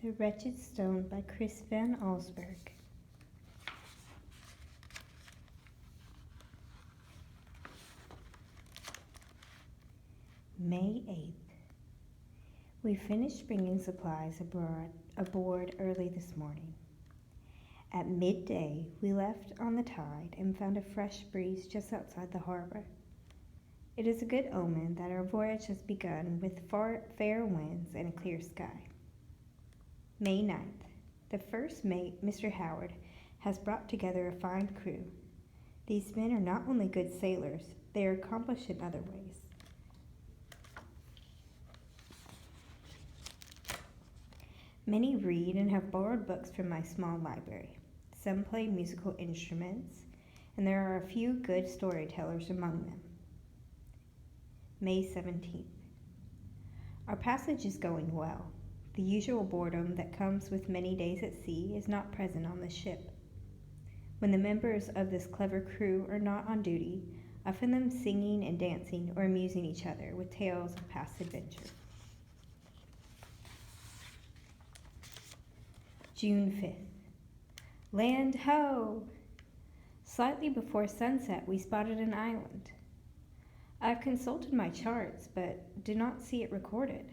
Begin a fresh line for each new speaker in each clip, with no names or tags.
The Wretched Stone by Chris Van Allsburg. May 8th. We finished bringing supplies aboard early this morning. At midday, we left on the tide and found a fresh breeze just outside the harbor. It is a good omen that our voyage has begun with fair winds and a clear sky. May 9th. The first mate, Mr. Howard, has brought together a fine crew. These men are not only good sailors, they are accomplished in other ways. Many read and have borrowed books from my small library. Some play musical instruments, and there are a few good storytellers among them. May 17th. Our passage is going well. The usual boredom that comes with many days at sea is not present on the ship. When the members of this clever crew are not on duty, I find them singing and dancing or amusing each other with tales of past adventure. June 5th. Land ho! Slightly before sunset, we spotted an island. I've consulted my charts, but do not see it recorded.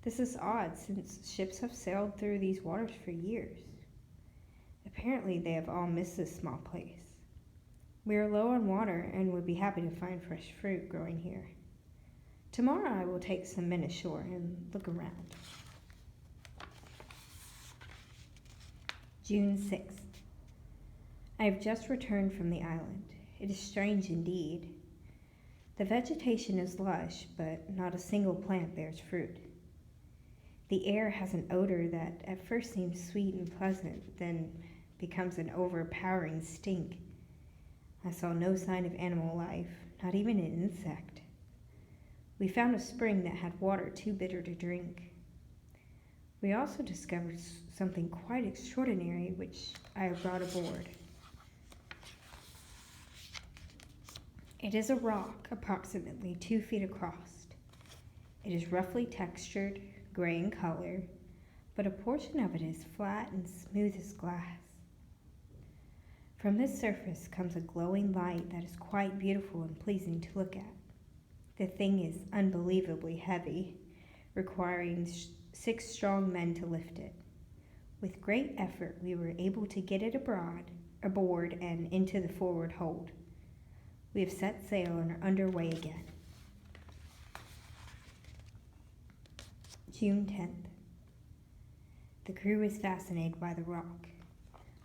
This is odd, since ships have sailed through these waters for years. Apparently, they have all missed this small place. We are low on water and would be happy to find fresh fruit growing here. Tomorrow I will take some men ashore and look around. June 6th. I have just returned from the island. It is strange indeed. The vegetation is lush, but not a single plant bears fruit. The air has an odor that at first seems sweet and pleasant, then becomes an overpowering stink. I saw no sign of animal life, not even an insect. We found a spring that had water too bitter to drink. We also discovered something quite extraordinary, which I have brought aboard. It is a rock approximately 2 feet across. It is roughly textured, gray in color, but a portion of it is flat and smooth as glass. From this surface comes a glowing light that is quite beautiful and pleasing to look at. The thing is unbelievably heavy, requiring 6 strong men to lift it. With great effort, we were able to get it aboard and into the forward hold. We have set sail and are underway again. June 10th. The crew is fascinated by the rock.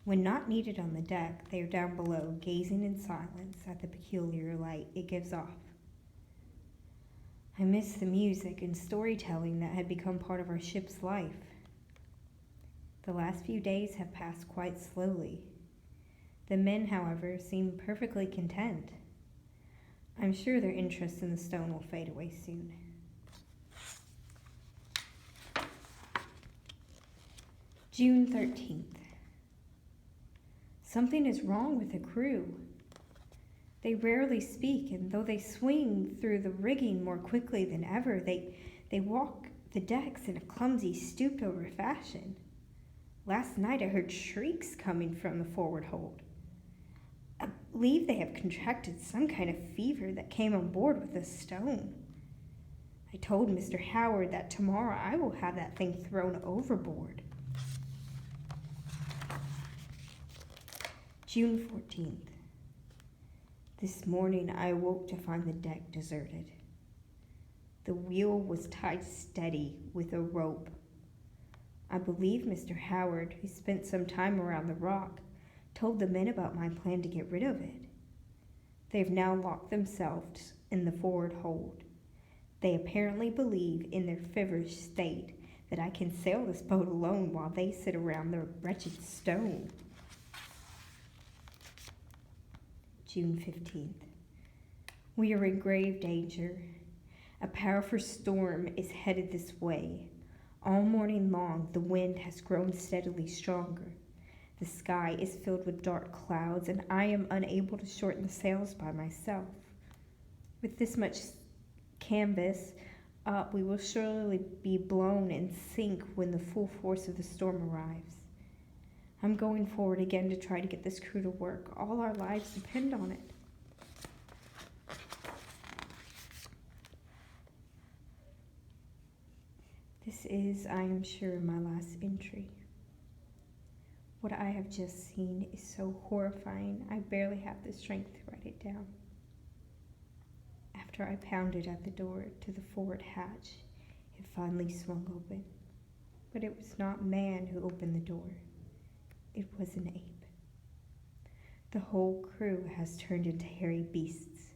When not needed on the deck, they are down below, gazing in silence at the peculiar light it gives off. I miss the music and storytelling that had become part of our ship's life. The last few days have passed quite slowly. The men, however, seem perfectly content. I'm sure their interest in the stone will fade away soon. June 13th. Something is wrong with the crew. They rarely speak, and though they swing through the rigging more quickly than ever, they walk the decks in a clumsy, stooped-over fashion. Last night I heard shrieks coming from the forward hold. I believe they have contracted some kind of fever that came on board with the stone. I told Mr. Howard that tomorrow I will have that thing thrown overboard. June 14th. This morning I awoke to find the deck deserted. The wheel was tied steady with a rope. I believe Mr. Howard, who spent some time around the rock, told the men about my plan to get rid of it. They have now locked themselves in the forward hold. They apparently believe in their feverish state that I can sail this boat alone while they sit around the wretched stone. June 15th. We are in grave danger. A powerful storm is headed this way. All morning long, the wind has grown steadily stronger. The sky is filled with dark clouds, and I am unable to shorten the sails by myself. With this much canvas, up, we will surely be blown and sink when the full force of the storm arrives. I'm going forward again to try to get this crew to work. All our lives depend on it. This is, I am sure, my last entry. What I have just seen is so horrifying, I barely have the strength to write it down. After I pounded at the door to the forward hatch, it finally swung open. But it was not man who opened the door. It was an ape. The whole crew has turned into hairy beasts.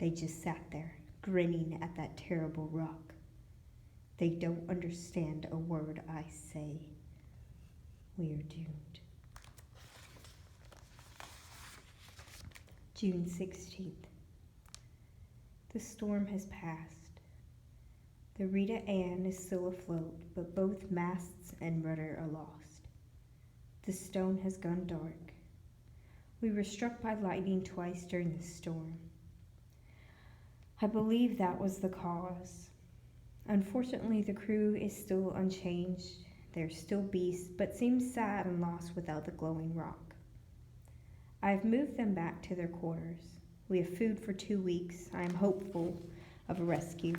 They just sat there, grinning at that terrible rock. They don't understand a word I say. We are doomed. June 16th. The storm has passed. The Rita Ann is still afloat, but both masts and rudder are lost. The stone has gone dark. We were struck by lightning twice during the storm. I believe that was the cause. Unfortunately, the crew is still unchanged. They're still beasts, but seem sad and lost without the glowing rock. I have moved them back to their quarters. We have food for 2 weeks. I am hopeful of a rescue.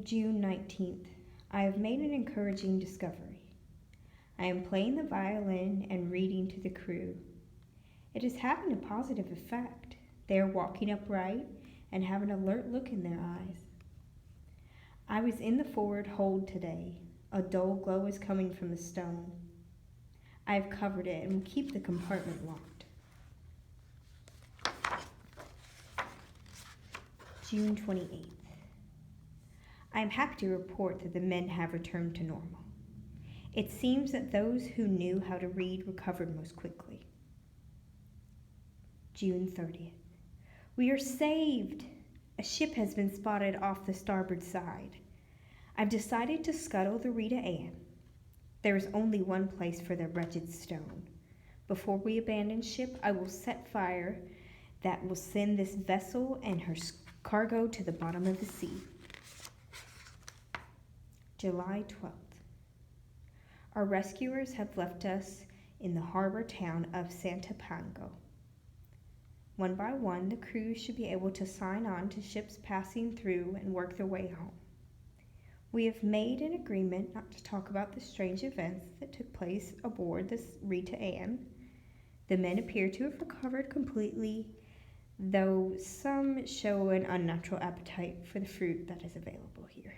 June 19th. I have made an encouraging discovery. I am playing the violin and reading to the crew. It is having a positive effect. They are walking upright and have an alert look in their eyes. I was in the forward hold today. A dull glow is coming from the stone. I have covered it and will keep the compartment locked. June 28th. I am happy to report that the men have returned to normal. It seems that those who knew how to read recovered most quickly. June 30th. We are saved! A ship has been spotted off the starboard side. I've decided to scuttle the Rita Ann. There is only one place for the wretched stone. Before we abandon ship, I will set fire that will send this vessel and her cargo to the bottom of the sea. July 12th. Our rescuers have left us in the harbor town of Santa Pango. One by one, the crew should be able to sign on to ships passing through and work their way home. We have made an agreement not to talk about the strange events that took place aboard the Rita Ann. The men appear to have recovered completely, though some show an unnatural appetite for the fruit that is available here.